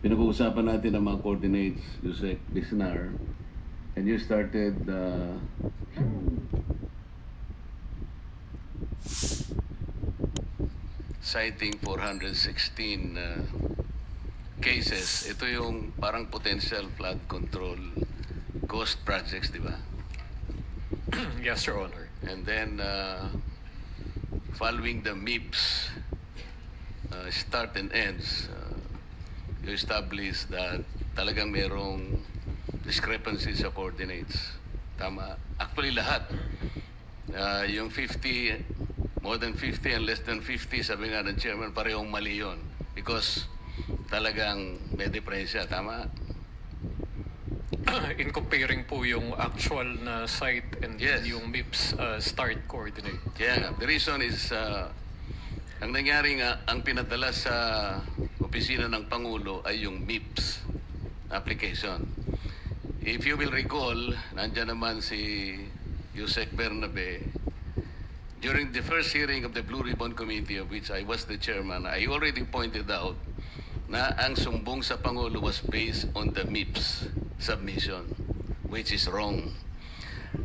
pinag-uusapan natin ang mga coordinates, Yusek Bisnar, and you started citing 416 cases. Ito yung parang potential flood control ghost projects, di ba? Yes, Your Honor. And then, following the MIPS start and ends, you establish that talagang merong discrepancies sa coordinates. Tama. Actually, lahat. Yung 50, more than 50 and less than 50, sabi nga ng chairman, parehong mali yun. Because talagang may diferensya. Tama? In comparing po yung actual na site and Yes. yung MIPS start coordinate. Kaya nga, the reason is, ang nangyari nga, ang pinadala sa opisina ng Pangulo ay yung MIPS application. If you will recall, nandyan naman si Yusek Bernabe. During the first hearing of the Blue Ribbon Committee, of which I was the chairman, I already pointed out na ang sumbong sa Pangulo was based on the MIPS submission, which is wrong.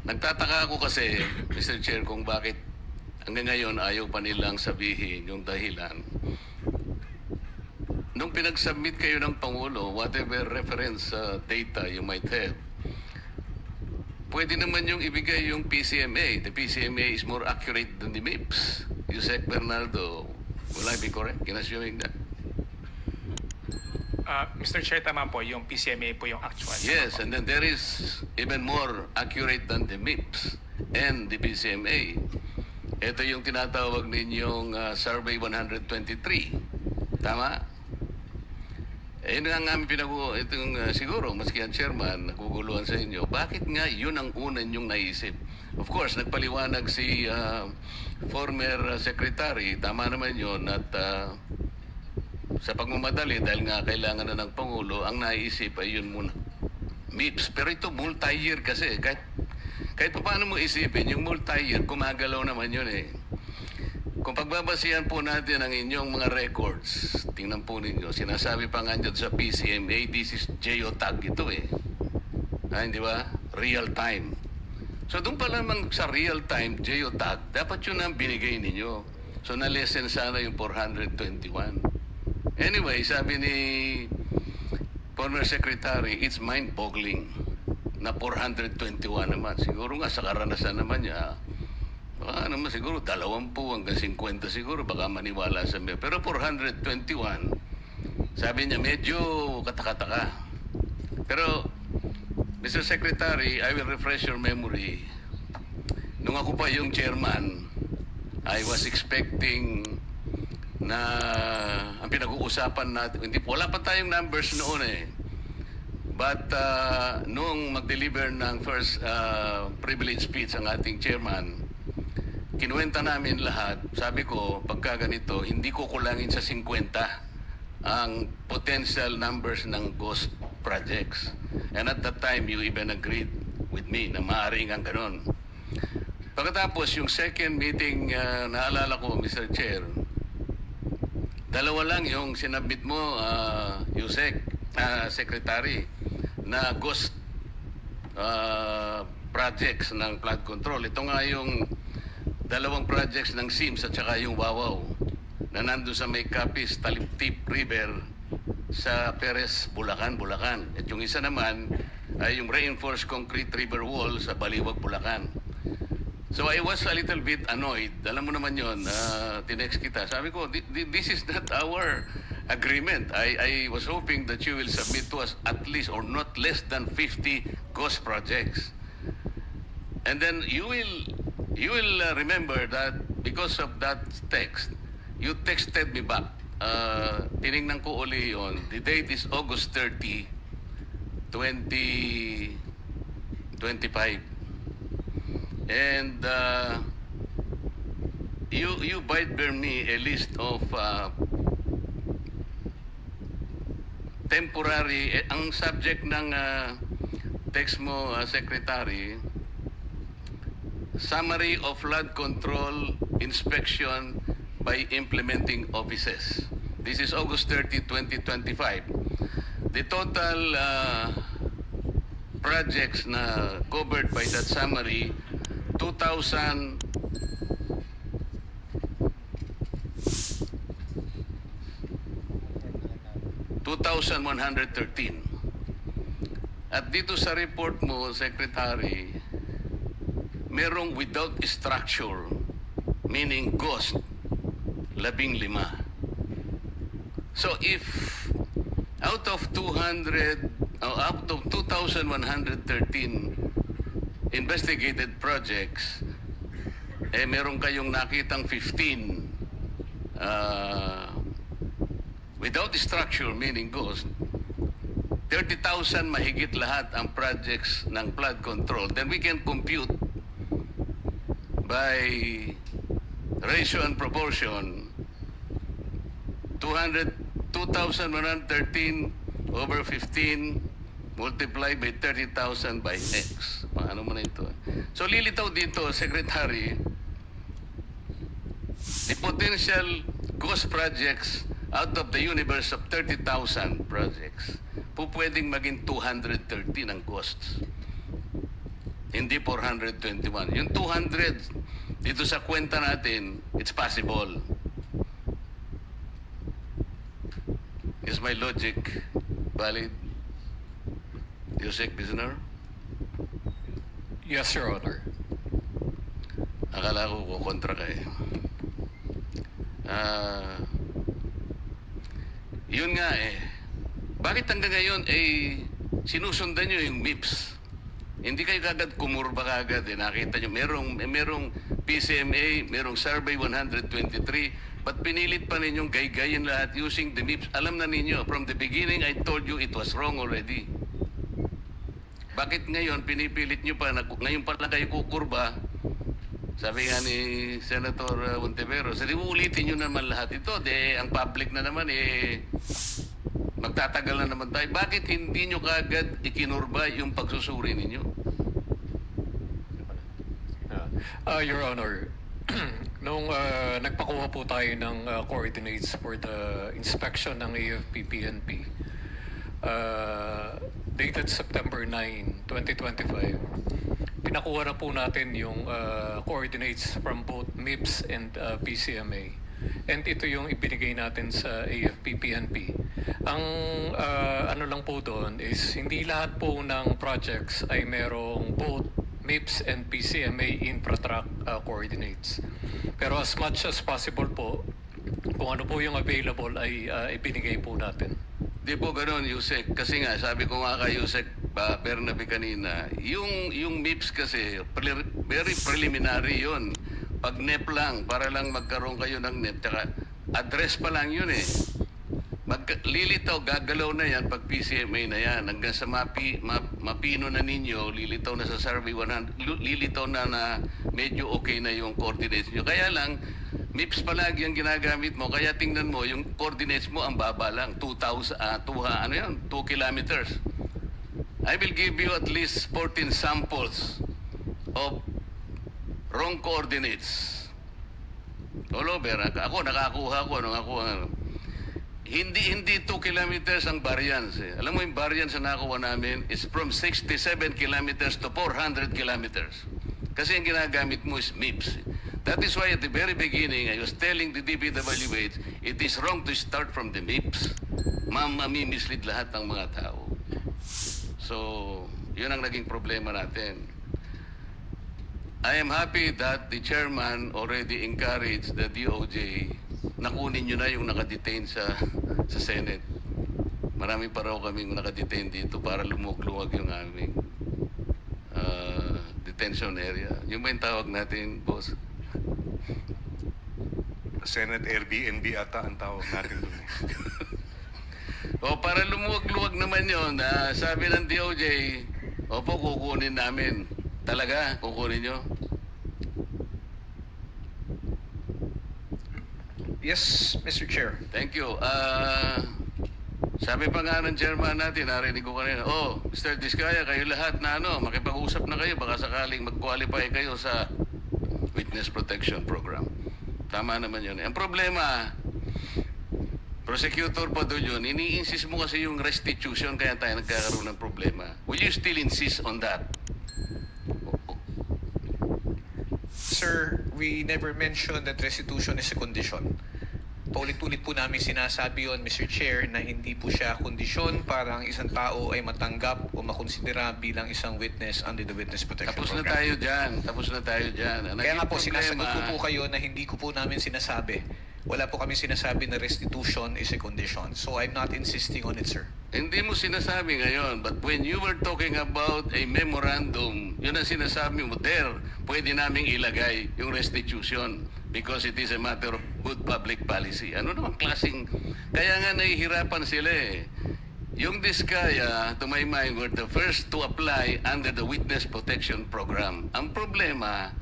Nagtataka ako kasi, Mr. Chair, kung bakit hanggang ngayon ayaw pa nilang sabihin yung dahilan. Nung pinag-submit kayo ng Pangulo, whatever reference data you might have, pwede naman yung ibigay yung PCMA. The PCMA is more accurate than the MIPS. Yusek Bernardo, will I be correct in assuming that? Mr. Chair, tama po, yung PCMA po yung actual. Yes, and then there is even more accurate than the MIPS and the PCMA. Ito yung tinatawag ninyong Survey 123. Tama? Yun nga namin itong siguro, maski ang chairman, naguguluhan sa inyo, bakit nga yun ang una nyong naisip? Of course, nagpaliwanag si former secretary, tama naman yun, at sa pagmamadali, dahil nga kailangan na ng Pangulo, ang naisip ay yun muna. MIPS. Pero ito multi-year kasi. Kahit paano mo isipin, yung multi-year, gumagalaw naman yun eh. Kung pagbabasihan po natin ang inyong mga records, tingnan po ninyo, sinasabi pa nga dyan sa PCMA, this is geotag ito eh. Hindi ba? Real time. So doon pa lamang sa real time, geotag, dapat yun ang binigay ninyo. So na-lessen sana yung 421. Anyway, sabi ni former secretary, it's mind-boggling na 421 naman. Siguro nga sa karanasan naman niya, baka naman siguro 20 hanggang 50 siguro, baka maniwala sa mga. Pero 421, sabi niya medyo katakataka. Pero, Mr. Secretary, I will refresh your memory. Nung ako pa yung chairman, I was expecting na ang pinag-uusapan natin, wala pa tayong numbers noon eh. But nung mag-deliver ng first privilege speech ang ating chairman, kinuwenta namin lahat. Sabi ko, pagka ganito, hindi ko kulangin sa 50 ang potential numbers ng ghost projects. And at that time, you even agreed with me na maaaring ang ganon. Pagkatapos, yung second meeting, naalala ko, Mr. Chair, dalawa lang yung sinabit mo, Yusek, Secretary, na ghost projects ng flood control. Ito nga yung dalawang projects ng SIMS at saka yung Wawaw na nandun sa may Capiz, Taliptip River sa Perez, Bulacan. At yung isa naman ay yung reinforced concrete river wall sa Baliwag, Bulacan. So I was a little bit annoyed. Alam mo naman yun, tinext kita. Sabi ko, this is not our agreement. I was hoping that you will submit to us at least or not less than 50 ghost projects. And then you will remember that because of that text, you texted me back. Tiningnan ko uli yun. The date is August 30, 2025. And you bite bear me a list of temporary, ang subject ng text mo, Secretary, Summary of Flood Control Inspection by Implementing Offices. This is August 30, 2025. The total projects na covered by that summary, 2,113. At dito sa report mo, Secretary, merong without structure, meaning ghost, 15. So if out of 2,113 investigated projects, meron kayong nakitang 15 without structure, meaning ghost, 30,000 mahigit lahat ang projects ng flood control, then we can compute by ratio and proportion 2,113 over 15 multiplied by 30,000 by X. Ano mo na ito? So lilitaw dito, Secretary, the potential ghost projects out of the universe of 30,000 projects, pwedeng maging 230 ang costs. Hindi 421. Yung 200, dito sa kwenta natin, it's possible. Is my logic valid? Yusek Prisoner? Yes, Your Honor. Akala ko kontra ka eh. Yun nga eh. Bakit hanggang ngayon sinusundan nyo yung MIPS? Hindi kayo kagad kumurba kagad eh. Nakita nyo, merong PCMA, merong Survey 123, but pinilit pa ninyong gaygayin lahat using the MIPS. Alam na ninyo, from the beginning, I told you it was wrong already. Bakit ngayon, pinipilit nyo pa, ngayon pa lang kayo kukurba? Sabi nga ni Senator Montevero, sabi ulitin nyo naman lahat ito. Ang public na naman magtatagal na naman tayo. Bakit hindi nyo kagad ikinurba yung pagsusuri ninyo? Your Honor, nung nagpakuha po tayo ng coordinates for the inspection ng AFP-PNP, dated September 9, 2025, pinakuha na po natin yung coordinates from both MIPS and PCMA. And ito yung ibinigay natin sa AFP-PNP. Ang ano lang po doon is hindi lahat po ng projects ay merong both MIPS and PCMA infratrack coordinates. Pero as much as possible po, kung ano po yung available ay ibinigay po natin. Di po ganoon, Yusek. Kasi nga, sabi ko nga kay Yusek Bernabe kanina, yung MIPS kasi, very preliminary yun. Pag NEP lang, para lang magkaroon kayo ng NEP, tsaka address pa lang yun eh. Lilitaw, gagalaw na yan pag PCMA na yan. Hanggang sa mapino na ninyo, lilitaw na sa Survey 100, lilitaw na medyo okay na yung coordinates nyo. Kaya lang, MIPS palagi ang ginagamit mo, kaya tingnan mo, yung coordinates mo ang baba lang, 2 kilometers. I will give you at least 14 samples of wrong coordinates. All over. Ako, nakakuha ko. Hindi 2 kilometers ang variance. Eh. Alam mo yung variance na nakuha namin is from 67 kilometers to 400 kilometers. Kasi ang ginagamit mo is MIPS. That is why at the very beginning, I was telling the DPWH, it is wrong to start from the MIPS. Mamimislid lahat ng mga tao. So, yun ang naging problema natin. I am happy that the chairman already encouraged the DOJ na kunin nyo na yung nakadetain sa Senate. Marami pa raw kaming nakadetain dito para lumug-luwag yung aming detention area. Yung ba yung tawag natin, boss? Senate Airbnb ata ang tawag natin doon. O para lumuwag-luwag naman yun, sabi ng DOJ, opo, kukunin namin. Talaga, kukunin nyo? Yes, Mr. Chair. Thank you. Sabi pa nga ng chairman natin, narinig ko kanina, Mr. Diskaya, kayo lahat na makipag-usap na kayo, baka sakaling mag-qualify kayo sa Witness Protection Program. Tama naman yun. Ang problema Prosecutor Padulyon, ini-insist mo kasi yung restitution kaya tayo nagkakaroon ng problema. Will you still insist on that? Sir, we never mentioned that restitution is a condition. Paulit-ulit po namin sinasabi yon, Mr. Chair, na hindi po siya kondisyon para ang isang tao ay matanggap o makonsidera bilang isang witness under the Witness Protection Tapos na Program. tayo dyan. Tapos na tayo dyan. Ang Kaya nga naging po, sinasagot ko problema- po kayo na hindi ko po namin sinasabi. Wala po kami sinasabi na restitution is a condition. So I'm not insisting on it, sir. Hindi mo sinasabi ngayon, but when you were talking about a memorandum, yun ang sinasabi mo, there, pwede naming ilagay yung restitution because it is a matter of good public policy. Ano naman klaseng, kaya nga nahihirapan sila eh. Yung Diskaya, to my mind, were the first to apply under the Witness Protection Program. Ang problema,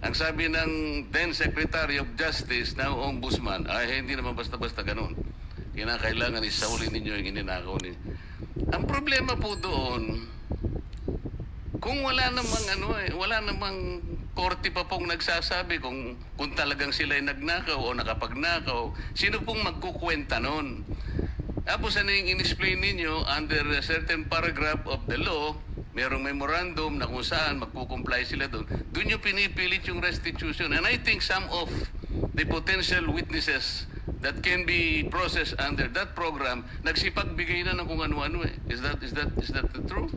ang sabi ng then Secretary of Justice, now Ombudsman, ay hindi naman basta-basta ganun. Kinakailangan isaulin ninyo yung ininakaw ninyo. Ang problema po doon, kung wala namang korte pa pong nagsasabi kung talagang sila ay nagnakaw o nakapagnakaw, sino pong magkukwenta nun? Tapos ano yung in-explain ninyo, under a certain paragraph of the law, merong memorandum na kung saan magkukomply sila doon, doon yung pinipilit yung restitution. And I think some of the potential witnesses that can be processed under that program, nagsipagbigay na ng kung ano-ano eh. Is that the truth?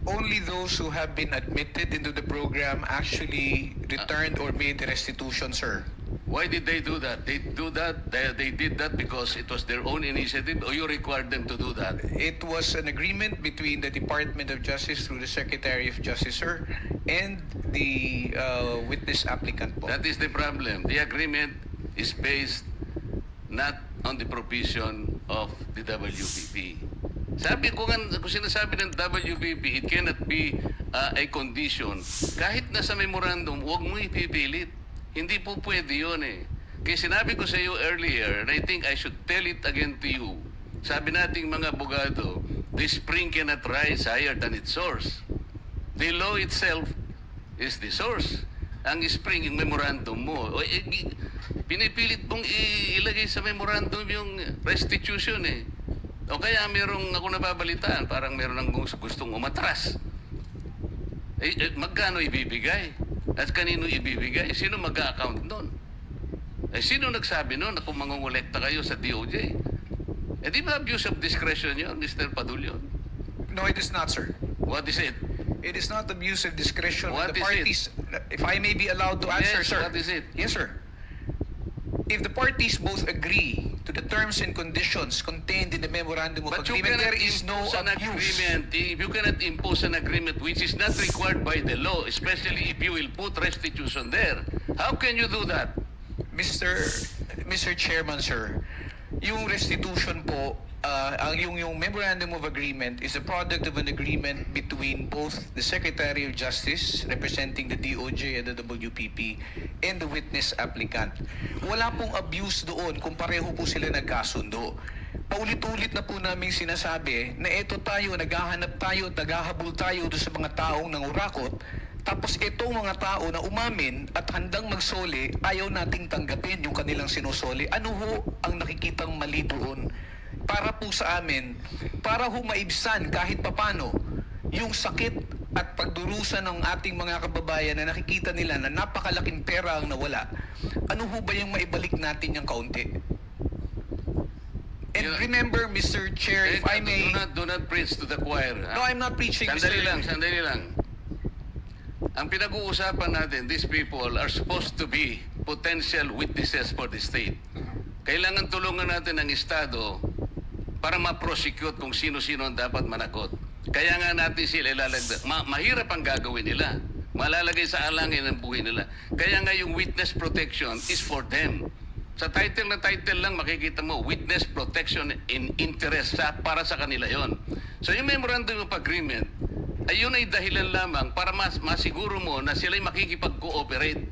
Only those who have been admitted into the program actually returned or made restitution, sir. Why did they do that? They did that because it was their own initiative, or you required them to do that? It was an agreement between the Department of Justice through the Secretary of Justice, sir, and the witness applicant po. That is the problem. The agreement is based not on the provision of the WPP. Sabi ko nga, kung sinasabi ng WPP, it cannot be a condition. Kahit nasa memorandum, huwag mo ipipilit. Hindi po pwede yun eh. Kaya sinabi ko sa iyo earlier, and I think I should tell it again to you, sabi nating mga abogado, the spring cannot rise higher than its source. The law itself is the source. Ang spring, yung memorandum mo. Pinipilit mong ilagay sa memorandum yung restitution eh. O kaya merong ako nababalitaan, parang meron ang gustong umatras. Magkano ibibigay? At kanino ibibigay? Sino mag-account doon? Sino nagsabi noon na kung mangungulekta kayo sa DOJ? Di ba abuse of discretion yun, Mr. Padulyon? No, it is not, sir. What is it? It is not abuse of discretion. What The is parties, if I may be allowed to answer, Yes, sir. what is it? Yes, sir. If the parties both agree to the terms and conditions contained in the memorandum of But you agreement, cannot there is no impose an abuse. agreement. If you cannot impose an agreement which is not required by the law, especially if you will put restitution there, how can you do that? Mr. Chairman, sir, yung restitution po, yung memorandum of agreement is a product of an agreement between both the Secretary of Justice, representing the DOJ and the WPP, and the witness applicant. Wala pong abuse doon kung pareho po sila nagkasundo. Paulit-ulit na po namin sinasabi na ito tayo, naghahanap tayo, naghahabol tayo doon sa mga taong nangurakot. Tapos itong mga tao na umamin at handang magsoli, ayaw nating tanggapin yung kanilang sinusoli. Ano ho ang nakikitang mali doon? Para po sa amin, para ho maibsan kahit papano yung sakit at pagdurusa ng ating mga kababayan na nakikita nila na napakalaking pera ang nawala. Ano ho ba yung maibalik natin yung kaunti? And remember, Mr. Chair, if I may... Do not preach to the choir. No, I'm not preaching, Sandali Mr. lang. Ang pinag-uusapan natin, these people are supposed to be potential witnesses for the state. Kailangan tulungan natin ang Estado para ma-prosecute kung sino-sino ang dapat managot. Kaya nga natin sila ilalagay. Mahirap ang gagawin nila. Malalagay sa alangin ang buhay nila. Kaya nga yung witness protection is for them. Sa title na title lang makikita mo, witness protection in interest para sa kanila yon. So yung memorandum of agreement, ayun ay dahilan lamang para masiguro mo na sila'y makikipag-cooperate.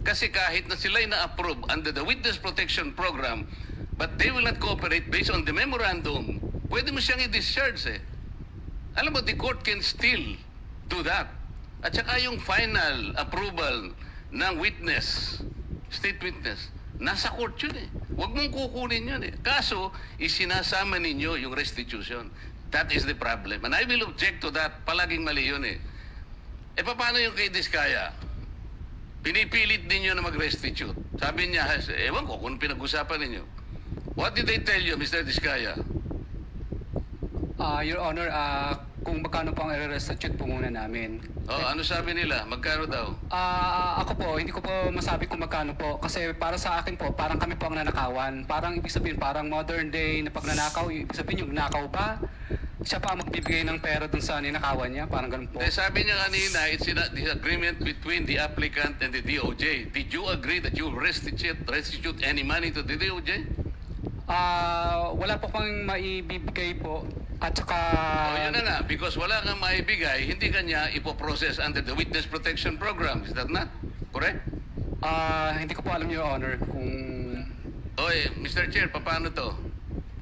Kasi kahit na sila'y na-approve under the Witness Protection Program, but they will not cooperate based on the memorandum, pwede mo siyang i-discharge eh. Alam mo, the court can still do that. At saka yung final approval ng witness, state witness, Nasa court yun eh. Huwag mong kukunin yun eh. Kaso, isinasama ninyo yung restitution. That is the problem. And I will object to that. Palaging mali yun eh. E paano yung kay Diskaya? Pinipilit ninyo na mag-restitute. Sabi niya, ewan ko kung pinag-usapan ninyo. What did they tell you, Mr. Diskaya? Your Honor, kung magkano po ang i-restitute po muna namin. Oh, ano sabi nila? Magkano daw? Ako po, hindi ko po masabi kung magkano po. Kasi para sa akin po, parang kami po ang nanakawan. Parang ibig sabihin, parang modern day na pagnanakaw. Ibig sabihin yung nakaw ba? Siya pa ang magbibigay ng pera dun sa ninakawan niya. Parang ganun po. Eh, sabi niya kanina, it's in a disagreement between the applicant and the DOJ. Did you agree that you restitute any money to the DOJ? Wala po pang maibibigay po. At saka... Yun na nga, because wala kang maibigay, hindi ka niya ipoprocess under the Witness Protection Program. Is that not correct? Hindi ko po alam, Your Honor, kung... Oy, Mr. Chair, paano to?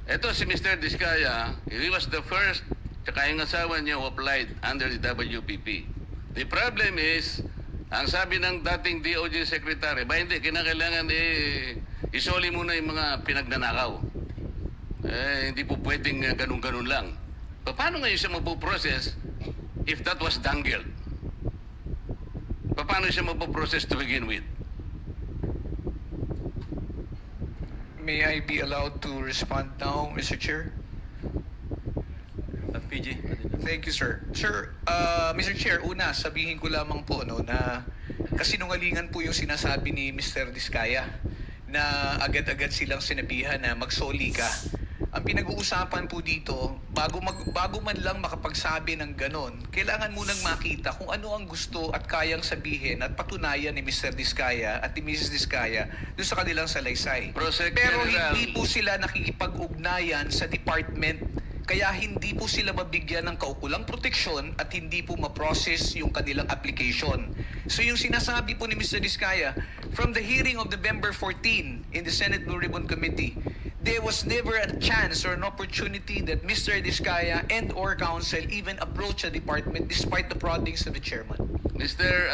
Ito si Mr. Diskaya, he was the first, tsaka yung asawa niya who applied under the WPP. The problem is, ang sabi ng dating DOJ Secretary, ba hindi, kinakailangan isoli muna yung mga pinagnanakaw. Hindi po pwedeng ganun-ganun lang. Paano ngayon siya mapuprocess if that was dangled? Paano siya mapuprocess to begin with? May I be allowed to respond now, Mr. Chair? PG. Thank you, sir. Sir, Mr. Chair, una, sabihin ko lamang po no, na kasinungalingan po yung sinasabi ni Mr. Diskaya na agad-agad silang sinabihan na magsoli ka. Ang pinag-uusapan po dito, bago man lang makapagsabi ng ganon, kailangan munang makita kung ano ang gusto at kayang sabihin at patunayan ni Mr. Diskaya at ni Mrs. Diskaya doon sa kanilang salaysay. Prosec Pero General. hindi po sila nakikipag-ugnayan sa department, kaya hindi po sila mabigyan ng kaukulang proteksyon at hindi po ma-process yung kanilang application. So yung sinasabi po ni Mr. Diskaya, from the hearing of November 14 in the Senate Blue Ribbon Committee, there was never a chance or an opportunity that Mr. Diskaya and or counsel even approach a department despite the proddings of the chairman. Mr.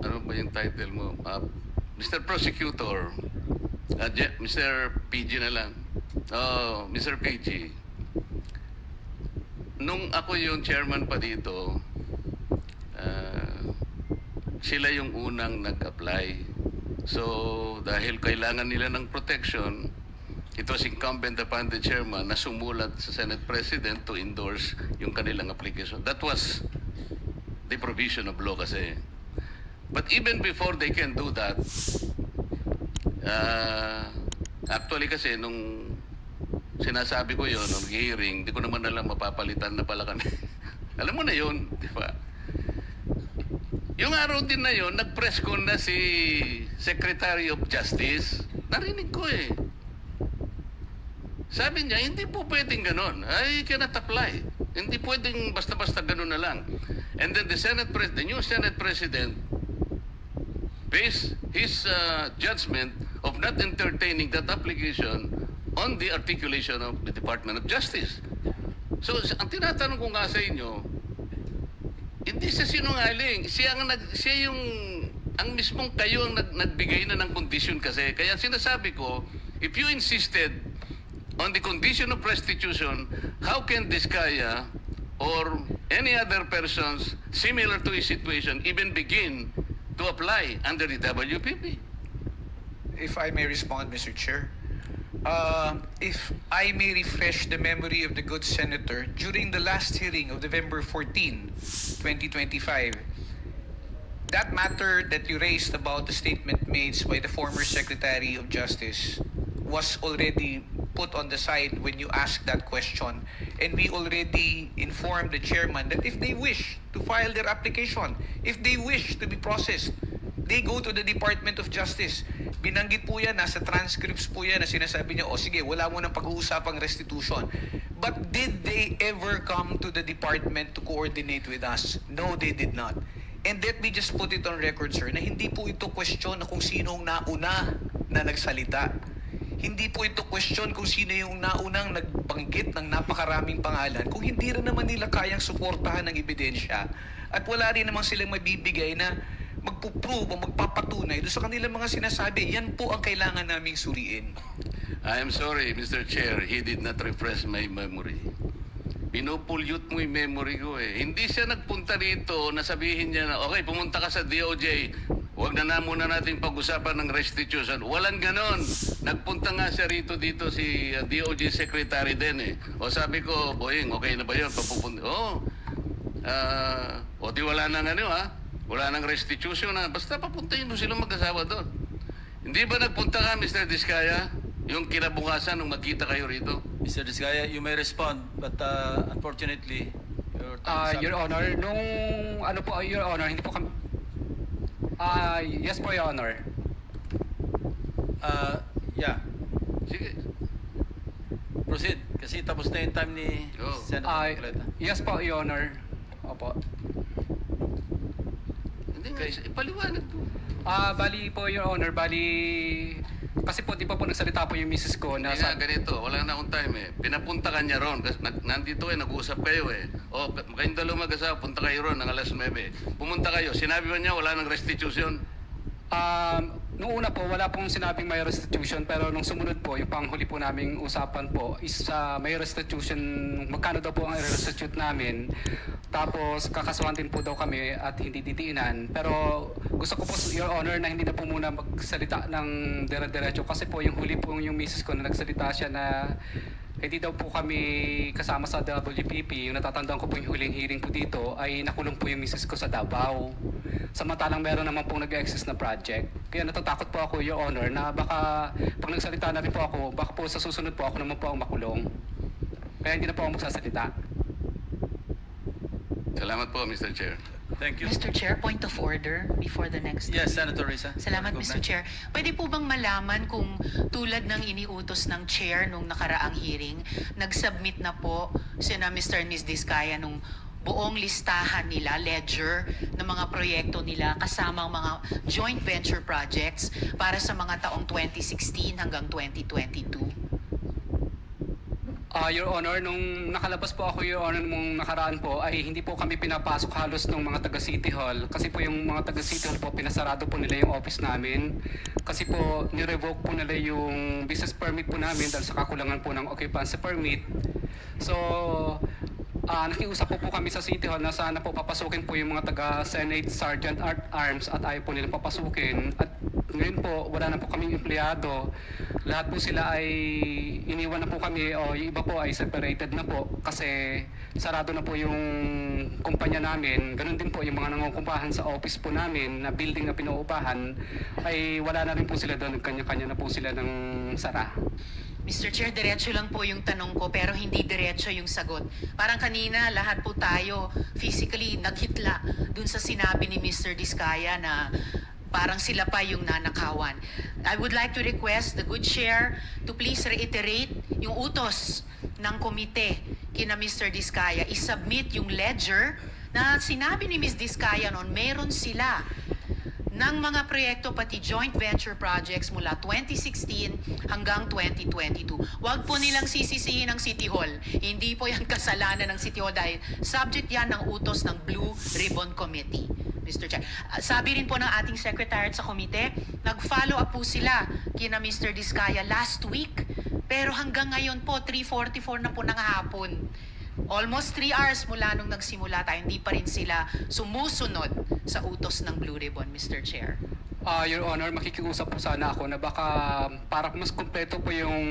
Ano ba yung title mo? Mr. Prosecutor, Mr. PG na lang. Oh, Mr. PG. Nung ako yung chairman pa dito, sila yung unang nag-apply. So, dahil kailangan nila ng protection, it was incumbent upon the chairman na sumulat sa Senate President to endorse yung kanilang application. That was the provision of law kasi. But even before they can do that, actually kasi nung sinasabi ko yun, nung hearing, di ko naman alam mapapalitan na pala kami. Alam mo na yun, di ba? Yung araw din na yun, nag-press con na si Secretary of Justice. Narinig ko eh. Sabi niya, hindi po pwedeng ganon. I cannot apply. Hindi pwedeng basta-basta ganon na lang. And then the new Senate President based his judgment of not entertaining that application on the articulation of the Department of Justice. So, ang tinatanong ko nga sa inyo, hindi siya sinungaling. Ang mismong kayo ang nagbigay na ng condition kasi. Kaya sinasabi ko, if you insisted on the condition of restitution, how can Diskaya or any other persons similar to his situation even begin to apply under the WPP? If I may respond, Mr. Chair. If I may refresh the memory of the good senator, during the last hearing of November 14, 2025, that matter that you raised about the statement made by the former Secretary of Justice was already put on the side when you asked that question. And we already informed the chairman that if they wish to file their application, if they wish to be processed, they go to the Department of Justice. Binanggit po yan, nasa transcripts po yan na sinasabi niya, o sige, wala mo nang pag-uusapang restitution. But did they ever come to the department to coordinate with us? No, they did not. And let me just put it on record, sir, na hindi po ito question na kung sinong nauna na nagsalita. Hindi po ito question kung sino yung naunang nagbanggit ng napakaraming pangalan kung hindi rin naman nila kayang suportahan ng ebidensya at wala rin namang silang mabibigay na magpuprove o magpapatunay doon sa kanilang mga sinasabi. Yan po ang kailangan naming suriin. I am sorry, Mr. Chair, he did not refresh my memory. Pinupulyot mo yung memory ko eh. Hindi siya nagpunta dito na sabihin niya na, okay, pumunta ka sa DOJ, huwag na muna natin pag-usapan ng restitution. Walang ganon. Nagpunta nga siya dito si DOJ Secretary din eh. O sabi ko, Boying, okay na ba yun? Papupunta. O di wala nang ano ha? Wala nang restitution na. Basta papuntahin mo silang mag-asawa doon. Hindi ba nagpunta ka, Mr. Diskaya? Yung kinabukasan nung magkita kayo rito? Mr. Discaya, you may respond, but unfortunately, your time is up. Your Honor, nung ano po, Your Honor, hindi po kami... yes po, Your Honor. Yeah, Sige. proceed. Kasi tapos na yung time ni Oh. Senator Pleta. Yes po, Your Honor. Opo. Hindi nga, ipaliwanag mo. Bali po, Your Honor, kasi po, di pa po nagsalita po yung misis ko na Hindi nga, ganito, wala na akong time eh. Pinapunta ka niya ron, kasi nandito eh, nag-uusap kayo eh. O, kayong dalawa mag-asawa, punta kayo ron ng alas 9. Pumunta kayo, sinabi ba niya wala ng restitution? Nung una po, wala pong sinabing may restitution, pero nung sumunod po, yung panghuli po naming usapan po is may restitution, magkano daw po ang restitute namin. Tapos kakasuhan din po daw kami at hindi didiinan. Pero gusto ko po, Your Honor, na hindi na po muna magsalita ng dire-diretso kasi po yung huli po yung misis ko na nagsalita siya na hindi daw po kami kasama sa WPP. Yung natatandaan ko po yung huling hearing po dito ay nakulong po yung misis ko sa Davao. Samantalang meron naman pong nag-exist na project. Kaya natatakot po ako, Your Honor, na baka pag nagsalita na rin po ako, baka po sa susunod po ako naman po ang makulong. Kaya hindi na po ako magsasalita. Salamat po, Mr. Chair. Thank you. Mr. Chair, point of order before the next. Yes, Senator Risa. Salamat, Go Mr. back. Chair. Pwede po bang malaman kung tulad ng iniutos ng Chair nung nakaraang hearing, nag-submit na po sina Mr. and Ms. Diskaya nung buong listahan nila, ledger ng mga proyekto nila kasama ang mga joint venture projects para sa mga taong 2016 hanggang 2022? Your Honor, nung nakalabas po ako, Your Honor, nung nakaraan po, ay hindi po kami pinapasok halos ng mga taga City Hall. Kasi po yung mga taga City Hall po, pinasarado po nila yung office namin. Kasi po, nirevoke po nila yung business permit po namin dahil sa kakulangan po ng occupancy permit. So, nakiusap po kami sa City Hall na sana po papasukin po yung mga taga Senate Sergeant at Arms at ayaw po nilang papasukin. At ngayon po, wala na po kaming empleyado. Lahat po sila ay iniwan na po kami o yung iba po ay separated na po kasi sarado na po yung kumpanya namin. Ganun din po yung mga nangungupahan sa office po namin na building na pinuupahan ay wala na rin po sila doon. Kanya-kanya na po sila ng sara. Mr. Chair, diretso lang po yung tanong ko pero hindi diretso yung sagot. Parang kanina, lahat po tayo physically naghitla dun sa sinabi ni Mr. Diskaya na parang sila pa yung nanakawan. I would like to request the good chair to please reiterate yung utos ng komite kina Mr. Diskaya. I-submit yung ledger na sinabi ni Ms. Diskaya noon, meron sila ng mga proyekto pati joint venture projects mula 2016 hanggang 2022. Huwag po nilang sisisihin ng City Hall. Hindi po yan kasalanan ng City Hall dahil subject yan ng utos ng Blue Ribbon Committee. Mr. Chair. Sabi rin po ng ating secretariat sa komite, nag-follow up po sila kina Mr. Diskaya last week. Pero hanggang ngayon po, 3:44 na po ng hapon. Almost 3 hours mula nung nagsimula tayo, hindi pa rin sila sumusunod sa utos ng Blue Ribbon, Mr. Chair. Your Honor, makikiusap po sana ako na baka para mas kumpleto po yung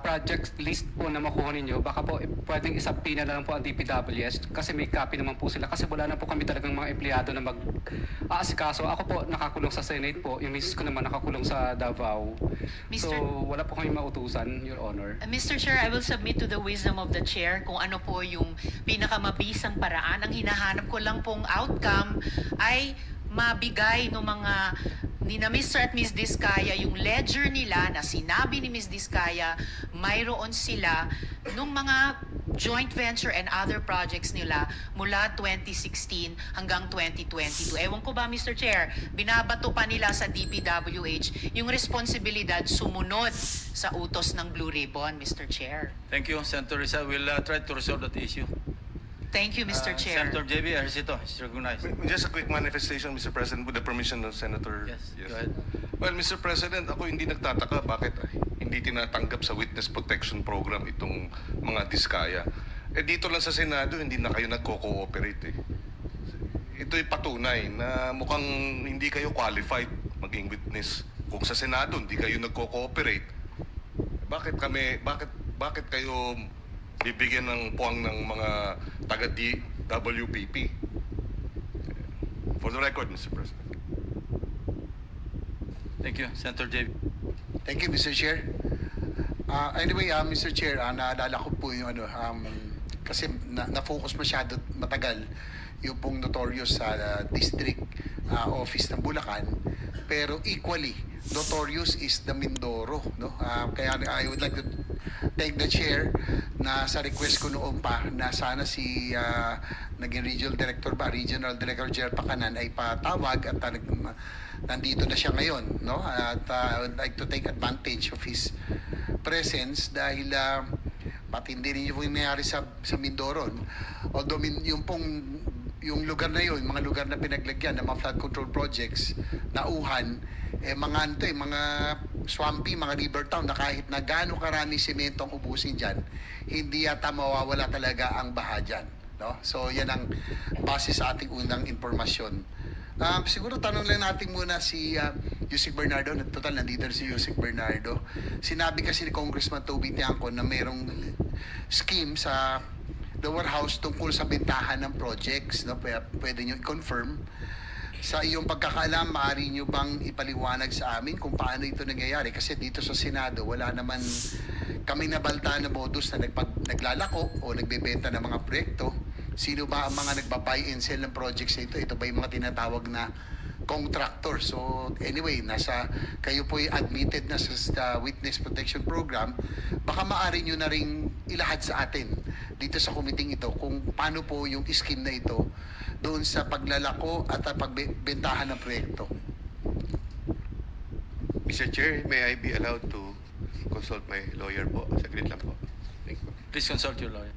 project list po na makuha ninyo, baka po pwedeng isabpina na lang po ang DPWS kasi may copy naman po sila kasi wala na po kami talagang mga empleyado na mag-aasikaso. Ako po nakakulong sa Senate po, yung misis ko naman nakakulong sa Davao. So wala po kami mautusan, Your Honor. Mr. Chair, I will submit to the wisdom of the Chair kung ano po yung pinakamabisang paraan. Ang hinahanap ko lang pong outcome ay mabigay ng mga ni na Mr. at Ms. Diskaya yung ledger nila na sinabi ni Ms. Diskaya mayroon sila nung mga joint venture and other projects nila mula 2016 hanggang 2022. Ewan ko ba, Mr. Chair, binabato pa nila sa DPWH yung responsibilidad sumunod sa utos ng Blue Ribbon, Mr. Chair. Thank you, Senator Risa. We'll try to resolve that issue. Thank you, Mr. Chair. Senator JB Ejercito is recognized. Just a quick manifestation, Mr. President, with the permission of Senator. Yes, go ahead. Well, Mr. President, ako hindi nagtataka bakit hindi tinatanggap sa Witness Protection Program itong mga diskaya. Dito lang sa Senado, hindi na kayo nagko-cooperate eh. Ito'y patunay na mukhang hindi kayo qualified maging witness. Kung sa Senado, hindi kayo nagko-cooperate, bakit kayo bibigyan ng puwang ng mga taga-WPP? For the record, Mr. President. Thank you, Senator JB. Thank you, Mr. Chair. Anyway, Mr. Chair, naalala ko po yung kasi na-focus masyado matagal yung pong notorious sa district office ng Bulacan, pero equally notorious is the Mindoro, no? Kaya I would like to thank the chair na sa request ko noon pa na sana si naging regional director Jer Pakanan ay patawag at nandito na siya ngayon, no? At I would like to take advantage of his presence dahil patindi rin yung nangyari sa Mindoro. Although yung lugar na yun, mga lugar na pinaglagyan ng mga flood control projects, nauhan, mga swampy, mga river town na kahit na gaano karami semento ang ubusin dyan, hindi yata mawawala talaga ang baha dyan. No? So yan ang base sa ating unang impormasyon. Siguro tanong lang natin muna si Yusek Bernardo. Total, nandito na si Yusek Bernardo. Sinabi kasi ni Congressman Toby Tiangco na mayroong scheme sa lower house tungkol sa bentahan ng projects. No? Pwede nyo i-confirm. Sa iyong pagkakaalam, maaari nyo bang ipaliwanag sa amin kung paano ito nangyayari? Kasi dito sa Senado, wala naman kami nabalta na modus na naglalako o nagbebenta ng mga proyekto. Sino ba ang mga nagba-buy and sell ng projects na ito? Ito ba yung mga tinatawag na contractor? So anyway, kayo po ay admitted na sa Witness Protection Program. Baka maaari nyo na rin ilahad sa atin dito sa committee ito kung paano po yung scheme na ito doon sa paglalako at pagbentahan ng proyekto. Mr. Chair, may I be allowed to consult my lawyer po? Saglit lang po. Thank you. Please consult your lawyer.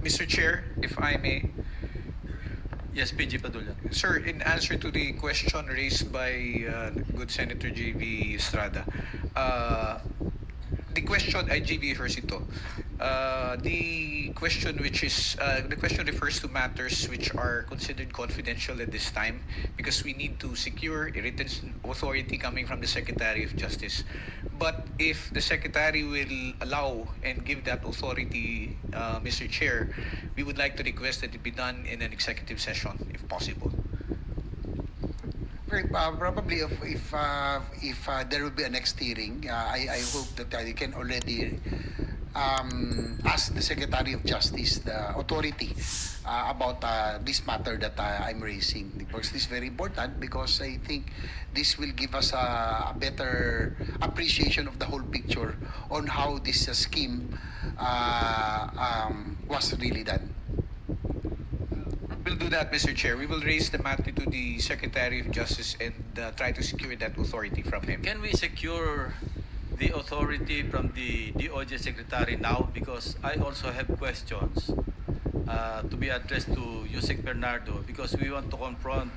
Mr. Chair, if I may, Yes, PG Padula. sir, in answer to the question raised by good Senator J.B. Estrada, the question ay J.B. Ejercito, the question refers to matters which are considered confidential at this time because we need to secure a written authority coming from the Secretary of Justice. But if the Secretary will allow and give that authority, Mr. Chair, we would like to request that it be done in an executive session, if possible. Probably if there will be a next hearing, I hope that you can already ask the Secretary of Justice, the authority, about this matter that I'm raising. Because this is very important because I think this will give us a better appreciation of the whole picture on how this scheme was really done. We'll do that, Mr. Chair. We will raise the matter to the Secretary of Justice and try to secure that authority from him. Can we secure the authority from the DOJ Secretary now? Because I also have questions to be addressed to Yusek Bernardo because we want to confront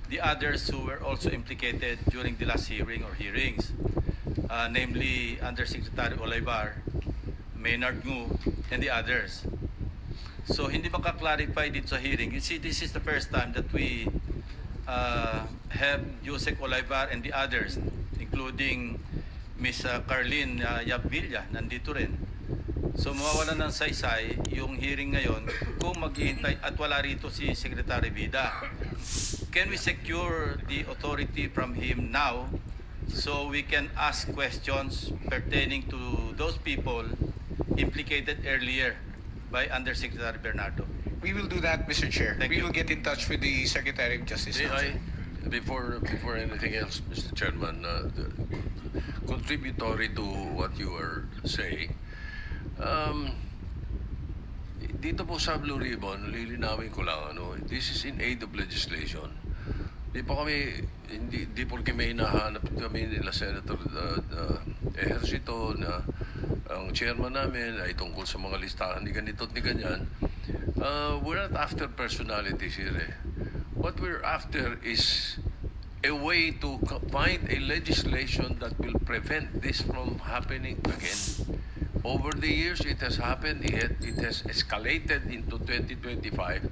the others who were also implicated during the last hearing or hearings, namely Undersecretary Olivar, Maynard Ngu, and the others. So hindi maka-clarify dito sa hearing. You see, this is the first time that we have Yusek Olivar and the others, including Ms. Carlene Yabvilla, nandito rin. So mawawala ng saysay yung hearing ngayon kung maghihintay at wala rito si Secretary Vida. Can we secure the authority from him now so we can ask questions pertaining to those people implicated earlier by Undersecretary Bernardo. We will do that, Mr. Chair. Thank we you. will get in touch with the Secretary of Justice. May now, sir. I, before anything else, Mr. Chairman, contributory to what you are saying, dito po sa Blue Ribbon, lilinawin ko lang, this is in aid of legislation. Di pa kami, di porke may hinahanap kami nila Senator Ejercito na ang chairman namin ay tungkol sa mga listahan ni ganito at ni ganyan. We're not after personalities here. What we're after is a way to find a legislation that will prevent this from happening again. Over the years, it has happened, it has escalated into 2025.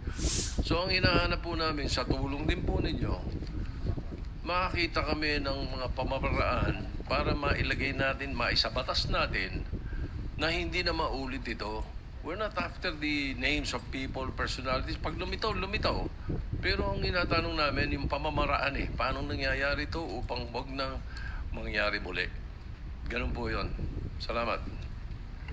So ang hinahanap po namin sa tulong din po ninyo, makakita kami ng mga pamamaraan para mailagay natin, maisabatas natin na hindi na maulit ito. We're not after the names of people, personalities. Pag lumitaw, lumitaw. Pero ang inatanong namin, yung pamamaraan paano nangyayari ito upang wag nang mangyari muli. Ganun po yun. Salamat.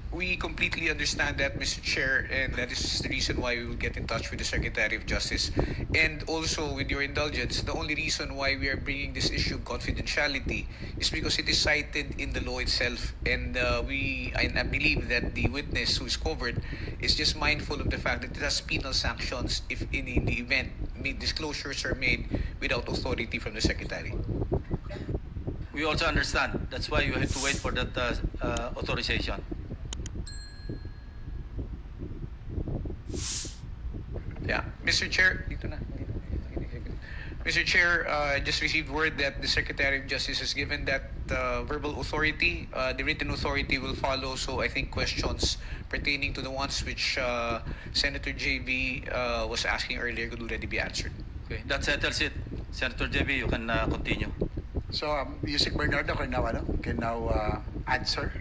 We completely understand that, Mr. Chair, and that is the reason why we will get in touch with the Secretary of Justice. And also, with your indulgence, the only reason why we are bringing this issue of confidentiality is because it is cited in the law itself. And I believe that the witness who is covered is just mindful of the fact that it has penal sanctions if in the event disclosures are made without authority from the Secretary. We also understand. That's why you have to wait for that authorization. Yeah, Mr. Chair, dito na. Mr. Chair, I just received word that the Secretary of Justice has given that verbal authority. The written authority will follow, so I think questions pertaining to the ones which Senator JB was asking earlier could already be answered. Okay, that settles it. Senator JB, you can continue. So, Yusek Bernardo can now answer.